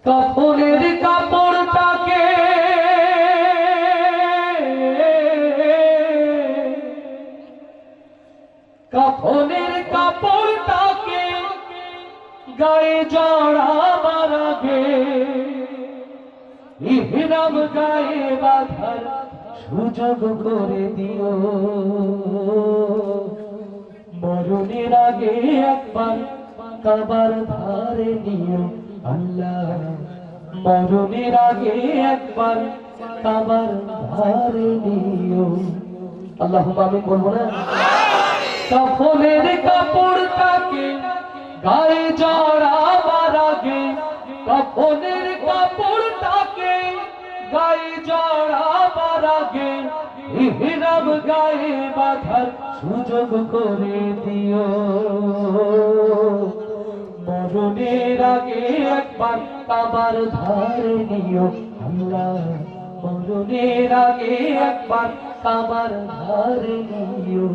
কাফনের কাপড়টাকে গায়ে জড়াবার আগে ইহরাম গায়ে বাঁধার সুযোগ করে দিও। মরণের আগে একবার কাবার ধারে নিও আল্লাহ, মরণের আগে একবার কাবার ধারে নিও। আল্লাহুম্মা আমিন বলবো না? কাফনের কাপড়টাকে গায়ে জড়াবার আগে, কাফনের কাপড়টাকে গায়ে জড়াবার আগে ইহরাম গায়ে বাঁধার সুযোগ করে দিও। মরণের আগে একবার কাবার ধারে নিও আল্লাহ, মরণের আগে একবার কাবার ধারে নিও।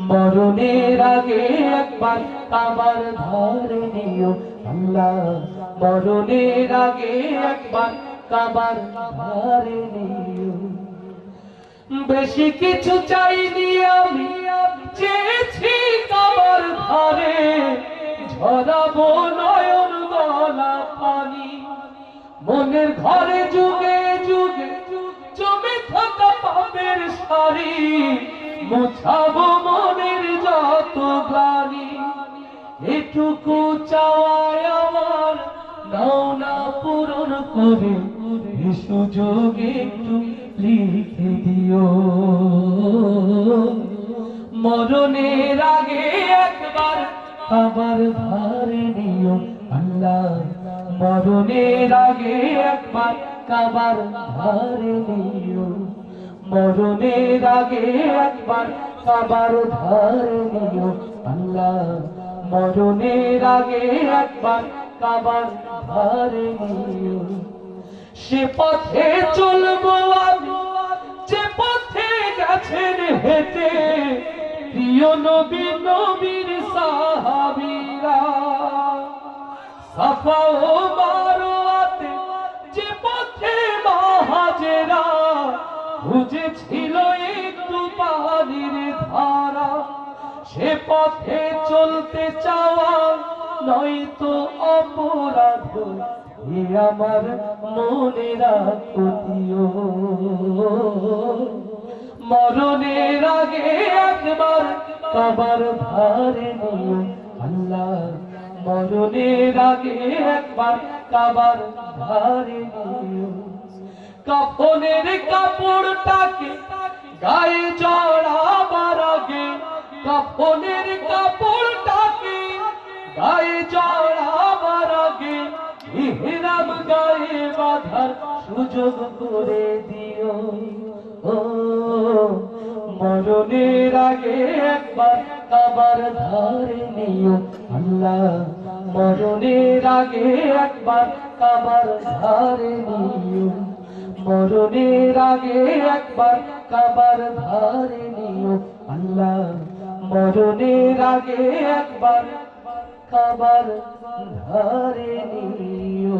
মরণের আগে একবার কাবার ধারে নিও আল্লাহ, মরণের আগে একবার কাবার ধারে নিও। বেশি কিছু চাইনি আমি, চেয়েছি কাবার ধারে ঝরাবো নয়ন গলা পানি। মনের ঘরে যুগে যুগে জমে থাকা পাপের সারি, মুছাবো মনের যত গ্লানি। এটুকু চাওয়ায় আমার নাও না পূরণ করে, এ সুযোগ একটু লিখে দিও। মরণের আগে একবার কাবার ধারে নিও আল্লাহ, মরণের আগে একবার কাবার ধারে নিও। মরণের আগে একবার কাবার ধারে নিও আল্লাহ, মরণের আগে একবার কাবার ধারে নিও। সে পথে চলবো আমি যে পথে গেছেন হেঁটে প্রিয় নবী নবীর সাহাবীরা। সাফা ও মারওয়াতে যে পথে হাজেরা বুঝেছিল একটু পানির ধারা, সে পথে চলতে চাওয়া নয়তো অপরাধ, এ আমার মনে রাখো দিও। মরণের আগে একবার কাবার ধারে নিও আল্লাহ, মরণের আগে একবার কাবার ধারে নিও। কাফনের কাপড়টাকে গায়ে জড়াবার আগে, কাফনের কাপড়টাকে গায়ে জড়াবার আগে ইহরাম গায়ে বাঁধার সুযোগ করে দিও। ও মরণের আগে একবার কাবার ধারে নিও আল্লাহ, মরণের আগে একবার কাবার ধারে নিও। মরণের আগে একবার কাবার ধারে নিও আল্লাহ, মরণের আগে একবার কাবার ধারে নিও।